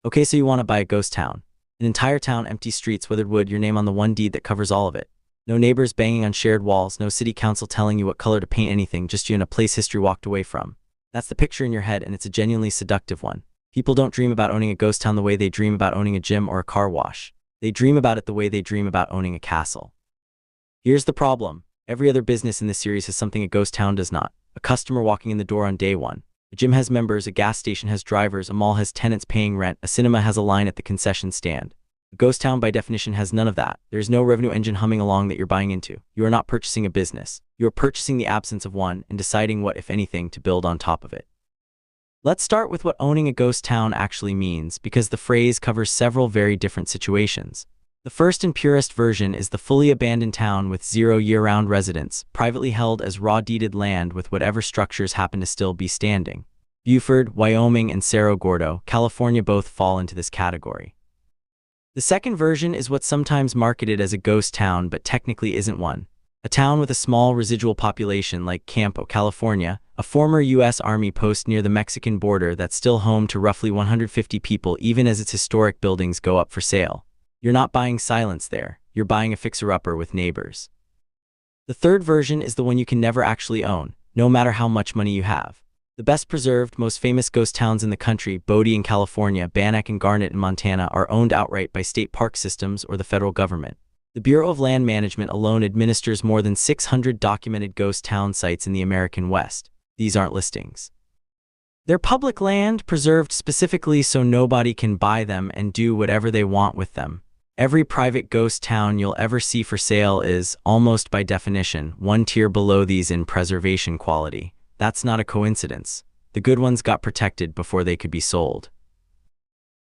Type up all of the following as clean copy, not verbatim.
Okay, so you want to buy a ghost town. An entire town, empty streets, weathered wood, your name on the one deed that covers all of it. No neighbors banging on shared walls, no city council telling you what color to paint anything, just you in a place history walked away from. That's the picture in your head, and it's a genuinely seductive one. People don't dream about owning a ghost town the way they dream about owning a gym or a car wash. They dream about it the way they dream about owning a castle. Here's the problem. Every other business in this series has something a ghost town does not. A customer walking in the door on day one. A gym has members, a gas station has drivers, a mall has tenants paying rent, a cinema has a line at the concession stand. A ghost town by definition has none of that. There is no revenue engine humming along that you're buying into. You are not purchasing a business. You are purchasing the absence of one and deciding what, if anything, to build on top of it. Let's start with what owning a ghost town actually means, because the phrase covers several very different situations. The first and purest version is the fully abandoned town with zero year-round residents, privately held as raw deeded land with whatever structures happen to still be standing. Buford, Wyoming, and Cerro Gordo, California both fall into this category. The second version is what's sometimes marketed as a ghost town but technically isn't one. A town with a small residual population like Campo, California, a former U.S. Army post near the Mexican border that's still home to roughly 150 people even as its historic buildings go up for sale. You're not buying silence there, you're buying a fixer-upper with neighbors. The third version is the one you can never actually own, no matter how much money you have. The best preserved, most famous ghost towns in the country, Bodie in California, Bannack and Garnet in Montana, are owned outright by state park systems or the federal government. The Bureau of Land Management alone administers more than 600 documented ghost town sites in the American West. These aren't listings. They're public land, preserved specifically so nobody can buy them and do whatever they want with them. Every private ghost town you'll ever see for sale is, almost by definition, one tier below these in preservation quality. That's not a coincidence. The good ones got protected before they could be sold.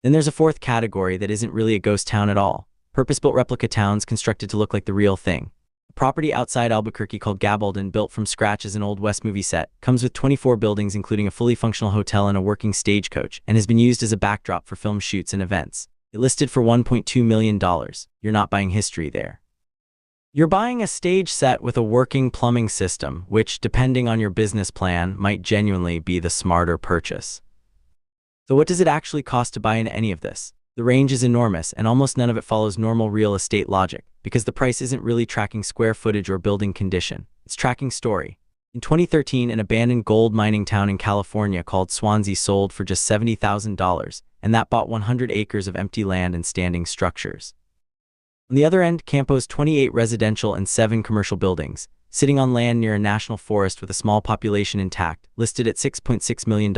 Then there's a fourth category that isn't really a ghost town at all. Purpose-built replica towns constructed to look like the real thing. A property outside Albuquerque called Gabaldon, built from scratch as an Old West movie set, comes with 24 buildings including a fully functional hotel and a working stagecoach, and has been used as a backdrop for film shoots and events. It listed for $1.2 million. You're not buying history there. You're buying a stage set with a working plumbing system, which, depending on your business plan, might genuinely be the smarter purchase. So what does it actually cost to buy into any of this? The range is enormous, and almost none of it follows normal real estate logic, because the price isn't really tracking square footage or building condition. It's tracking story. In 2013, an abandoned gold mining town in California called Swansea sold for just $70,000, and that bought 100 acres of empty land and standing structures. On the other end, Campo's 28 residential and 7 commercial buildings, sitting on land near a national forest with a small population intact, listed at $6.6 million.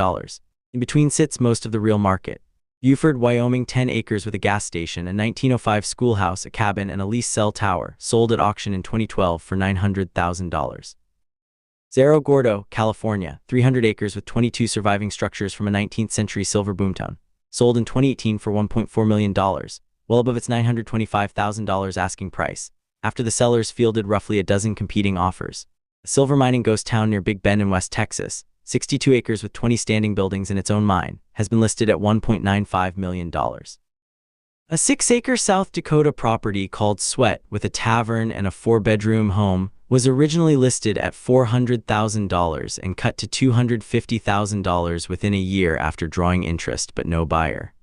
In between sits most of the real market. Buford, Wyoming, 10 acres with a gas station, a 1905 schoolhouse, a cabin, and a lease cell tower, sold at auction in 2012 for $900,000. Cerro Gordo, California, 300 acres with 22 surviving structures from a 19th century silver boomtown, sold in 2018 for $1.4 million, well above its $925,000 asking price, after the sellers fielded roughly a dozen competing offers. A silver mining ghost town near Big Bend in West Texas, 62 acres with 20 standing buildings in its own mine, has been listed at $1.95 million. A 6-acre South Dakota property called Swett, with a tavern and a 4-bedroom home, was originally listed at $400,000 and cut to $250,000 within a year after drawing interest but no buyer.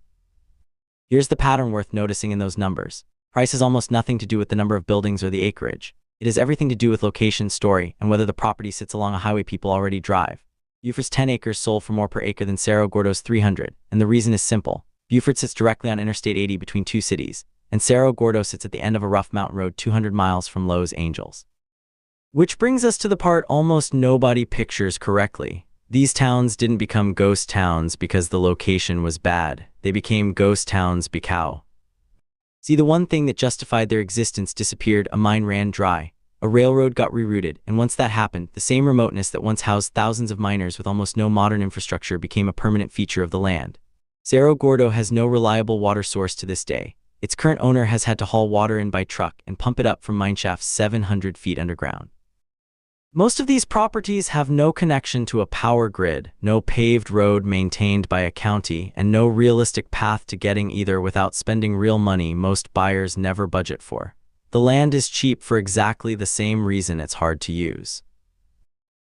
Here's the pattern worth noticing in those numbers. Price has almost nothing to do with the number of buildings or the acreage. It has everything to do with location, story, and whether the property sits along a highway people already drive. Buford's 10 acres sold for more per acre than Cerro Gordo's 300, and the reason is simple. Buford sits directly on Interstate 80 between two cities, and Cerro Gordo sits at the end of a rough mountain road 200 miles from Los Angeles. Which brings us to the part almost nobody pictures correctly. These towns didn't become ghost towns because the location was bad. They became ghost towns because the one thing that justified their existence disappeared. A mine ran dry. A railroad got rerouted, and once that happened, the same remoteness that once housed thousands of miners with almost no modern infrastructure became a permanent feature of the land. Cerro Gordo has no reliable water source to this day. Its current owner has had to haul water in by truck and pump it up from mineshafts 700 feet underground. Most of these properties have no connection to a power grid, no paved road maintained by a county, and no realistic path to getting either without spending real money most buyers never budget for. The land is cheap for exactly the same reason it's hard to use.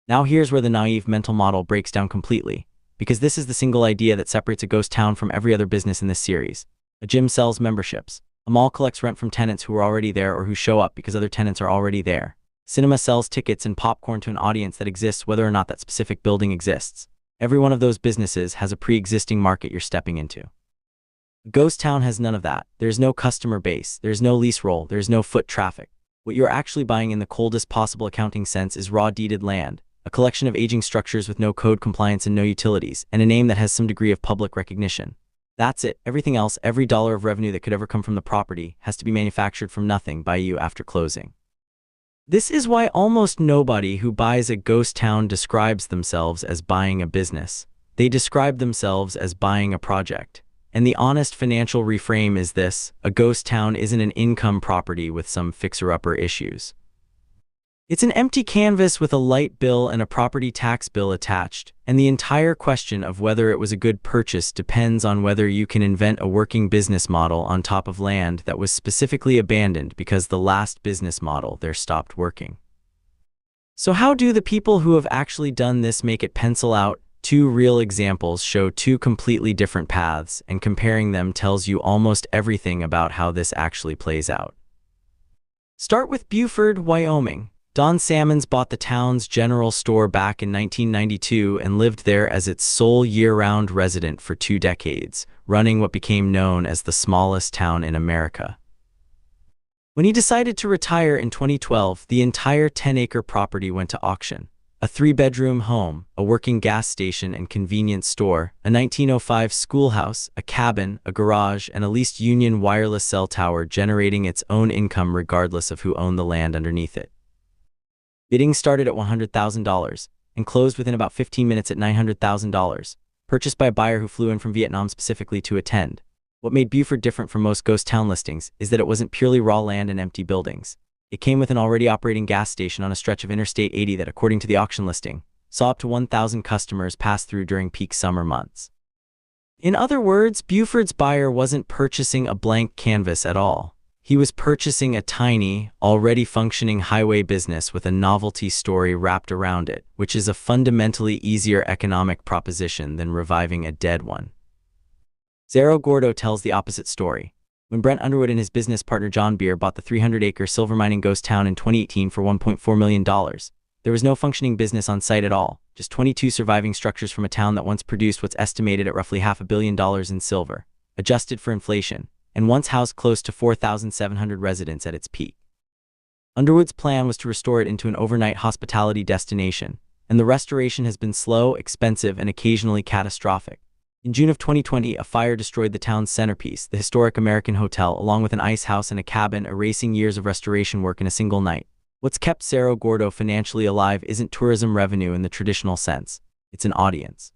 Now here's where the naive mental model breaks down completely. because this is the single idea that separates a ghost town from every other business in this series. A gym sells memberships. A mall collects rent from tenants who are already there or who show up because other tenants are already there. Cinema sells tickets and popcorn to an audience that exists whether or not that specific building exists. Every one of those businesses has a pre-existing market you're stepping into. A ghost town has none of that. There's no customer base, there's no lease roll, there's no foot traffic. What you're actually buying in the coldest possible accounting sense is raw deeded land, a collection of aging structures with no code compliance and no utilities, and a name that has some degree of public recognition. That's it. Everything else, every dollar of revenue that could ever come from the property, has to be manufactured from nothing by you after closing. This is why almost nobody who buys a ghost town describes themselves as buying a business. They describe themselves as buying a project. And the honest financial reframe is this: a ghost town isn't an income property with some fixer-upper issues. It's an empty canvas with a light bill and a property tax bill attached, and the entire question of whether it was a good purchase depends on whether you can invent a working business model on top of land that was specifically abandoned because the last business model there stopped working. So how do the people who have actually done this make it pencil out? Two real examples show two completely different paths, and comparing them tells you almost everything about how this actually plays out. Start with Buford, Wyoming. Don Salmons bought the town's general store back in 1992 and lived there as its sole year-round resident for 2 decades, running what became known as the smallest town in America. When he decided to retire in 2012, the entire 10-acre property went to auction. A 3-bedroom home, a working gas station and convenience store, a 1905 schoolhouse, a cabin, a garage, and a leased Union wireless cell tower generating its own income regardless of who owned the land underneath it. Bidding started at $100,000 and closed within about 15 minutes at $900,000, purchased by a buyer who flew in from Vietnam specifically to attend. What made Buford different from most ghost town listings is that it wasn't purely raw land and empty buildings. It came with an already operating gas station on a stretch of Interstate 80 that, according to the auction listing, saw up to 1,000 customers pass through during peak summer months. In other words, Buford's buyer wasn't purchasing a blank canvas at all. He was purchasing a tiny, already functioning highway business with a novelty story wrapped around it, which is a fundamentally easier economic proposition than reviving a dead one. Cerro Gordo tells the opposite story. When Brent Underwood and his business partner John Beer bought the 300-acre silver mining ghost town in 2018 for $1.4 million, there was no functioning business on site at all, just 22 surviving structures from a town that once produced what's estimated at roughly $500 million in silver, adjusted for inflation, and once housed close to 4,700 residents at its peak. Underwood's plan was to restore it into an overnight hospitality destination, and the restoration has been slow, expensive, and occasionally catastrophic. In June of 2020, a fire destroyed the town's centerpiece, the historic American Hotel, along with an ice house and a cabin, erasing years of restoration work in a single night. What's kept Cerro Gordo financially alive isn't tourism revenue in the traditional sense. It's an audience.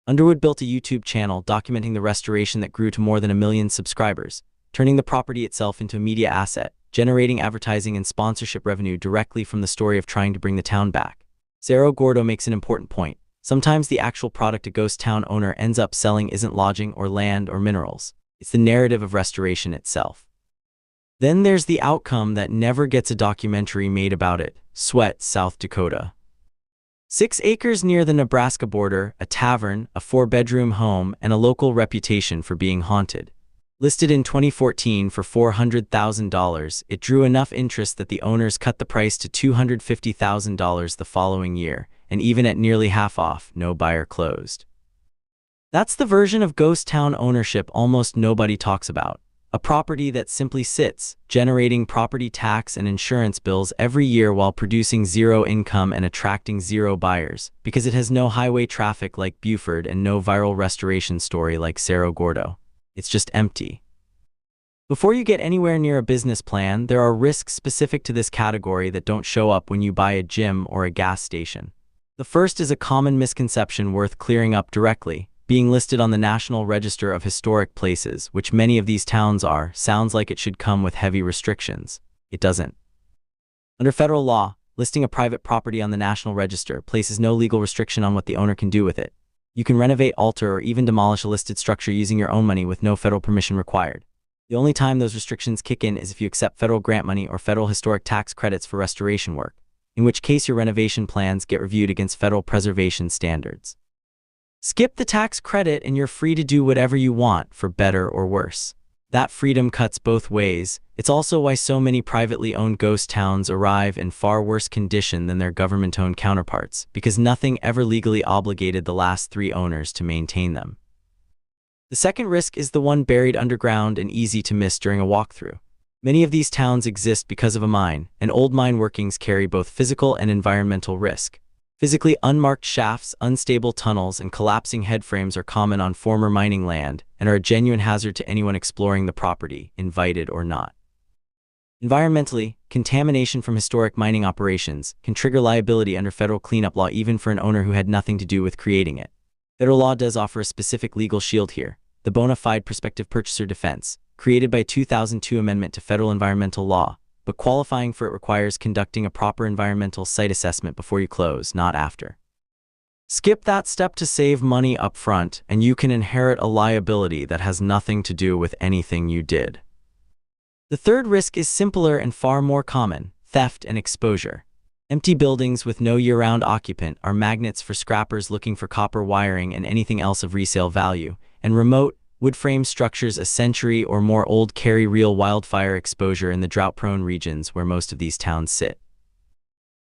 Underwood built a YouTube channel documenting the restoration that grew to more than 1 million subscribers, turning the property itself into a media asset, generating advertising and sponsorship revenue directly from the story of trying to bring the town back. Cerro Gordo makes an important point. Sometimes the actual product a ghost town owner ends up selling isn't lodging or land or minerals. It's the narrative of restoration itself. Then there's the outcome that never gets a documentary made about it: Swett, South Dakota. 6 acres near the Nebraska border, a tavern, a 4-bedroom home, and a local reputation for being haunted. Listed in 2014 for $400,000, it drew enough interest that the owners cut the price to $250,000 the following year, and even at nearly half off, no buyer closed. That's the version of ghost town ownership almost nobody talks about. A property that simply sits, generating property tax and insurance bills every year while producing zero income and attracting zero buyers, because it has no highway traffic like Buford and no viral restoration story like Cerro Gordo. It's just empty. Before you get anywhere near a business plan, there are risks specific to this category that don't show up when you buy a gym or a gas station. The first is a common misconception worth clearing up directly. Being listed on the National Register of Historic Places, which many of these towns are, sounds like it should come with heavy restrictions. It doesn't. Under federal law, listing a private property on the National Register places no legal restriction on what the owner can do with it. You can renovate, alter, or even demolish a listed structure using your own money with no federal permission required. The only time those restrictions kick in is if you accept federal grant money or federal historic tax credits for restoration work, in which case your renovation plans get reviewed against federal preservation standards. Skip the tax credit and you're free to do whatever you want, for better or worse. That freedom cuts both ways. It's also why so many privately owned ghost towns arrive in far worse condition than their government-owned counterparts, because nothing ever legally obligated the last 3 owners to maintain them. The second risk is the one buried underground and easy to miss during a walkthrough. Many of these towns exist because of a mine, and old mine workings carry both physical and environmental risk. Physically, unmarked shafts, unstable tunnels, and collapsing headframes are common on former mining land and are a genuine hazard to anyone exploring the property, invited or not. Environmentally, contamination from historic mining operations can trigger liability under federal cleanup law even for an owner who had nothing to do with creating it. Federal law does offer a specific legal shield here, the bona fide prospective purchaser defense, created by a 2002 amendment to federal environmental law, but qualifying for it requires conducting a proper environmental site assessment before you close, not after. Skip that step to save money up front, and you can inherit a liability that has nothing to do with anything you did. The third risk is simpler and far more common: theft and exposure. Empty buildings with no year-round occupant are magnets for scrappers looking for copper wiring and anything else of resale value, and remote, wood-frame structures a century or more old carry real wildfire exposure in the drought-prone regions where most of these towns sit.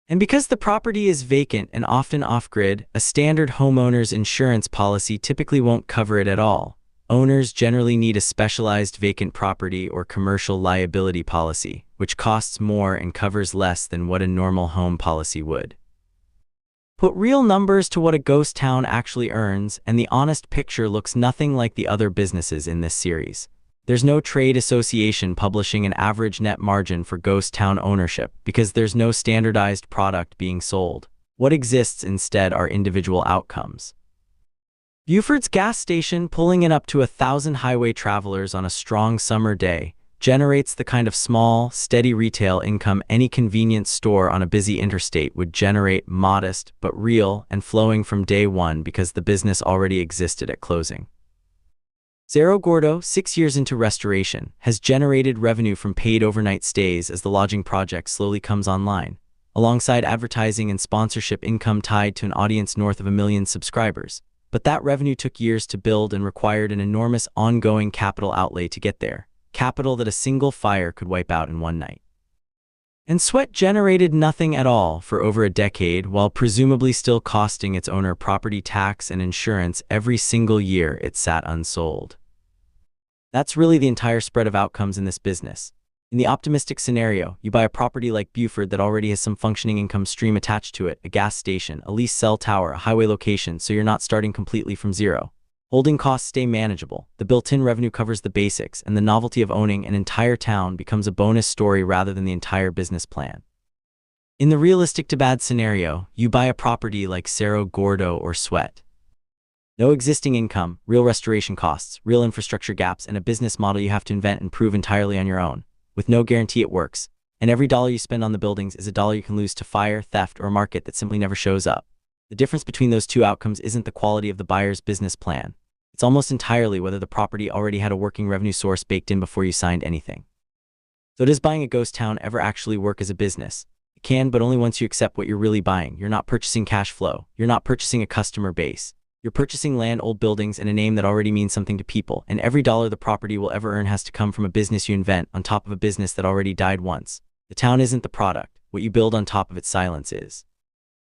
And because the property is vacant and often off-grid, a standard homeowner's insurance policy typically won't cover it at all. Owners generally need a specialized vacant property or commercial liability policy, which costs more and covers less than what a normal home policy would. Put real numbers to what a ghost town actually earns, and the honest picture looks nothing like the other businesses in this series. There's no trade association publishing an average net margin for ghost town ownership because there's no standardized product being sold. What exists instead are individual outcomes. Buford's gas station, pulling in up to 1,000 highway travelers on a strong summer day, generates the kind of small, steady retail income any convenience store on a busy interstate would generate, modest but real and flowing from day one because the business already existed at closing. Cerro Gordo, 6 years into restoration, has generated revenue from paid overnight stays as the lodging project slowly comes online, alongside advertising and sponsorship income tied to an audience north of 1 million subscribers. But that revenue took years to build and required an enormous ongoing capital outlay to get there. Capital that a single fire could wipe out in one night. And Swett generated nothing at all for over a decade, while presumably still costing its owner property tax and insurance every single year it sat unsold. That's really the entire spread of outcomes in this business. In the optimistic scenario, you buy a property like Buford that already has some functioning income stream attached to it, a gas station, a leased cell tower, a highway location, so you're not starting completely from zero. Holding costs stay manageable, the built-in revenue covers the basics, and the novelty of owning an entire town becomes a bonus story rather than the entire business plan. In the realistic to bad scenario, you buy a property like Cerro Gordo or Swett. No existing income, real restoration costs, real infrastructure gaps, and a business model you have to invent and prove entirely on your own, with no guarantee it works, and every dollar you spend on the buildings is a dollar you can lose to fire, theft, or a market that simply never shows up. The difference between those two outcomes isn't the quality of the buyer's business plan. It's almost entirely whether the property already had a working revenue source baked in before you signed anything. So does buying a ghost town ever actually work as a business? It can, but only once you accept what you're really buying. You're not purchasing cash flow. You're not purchasing a customer base. You're purchasing land, old buildings, and a name that already means something to people, and every dollar the property will ever earn has to come from a business you invent on top of a business that already died once. The town isn't the product. What you build on top of its silence is.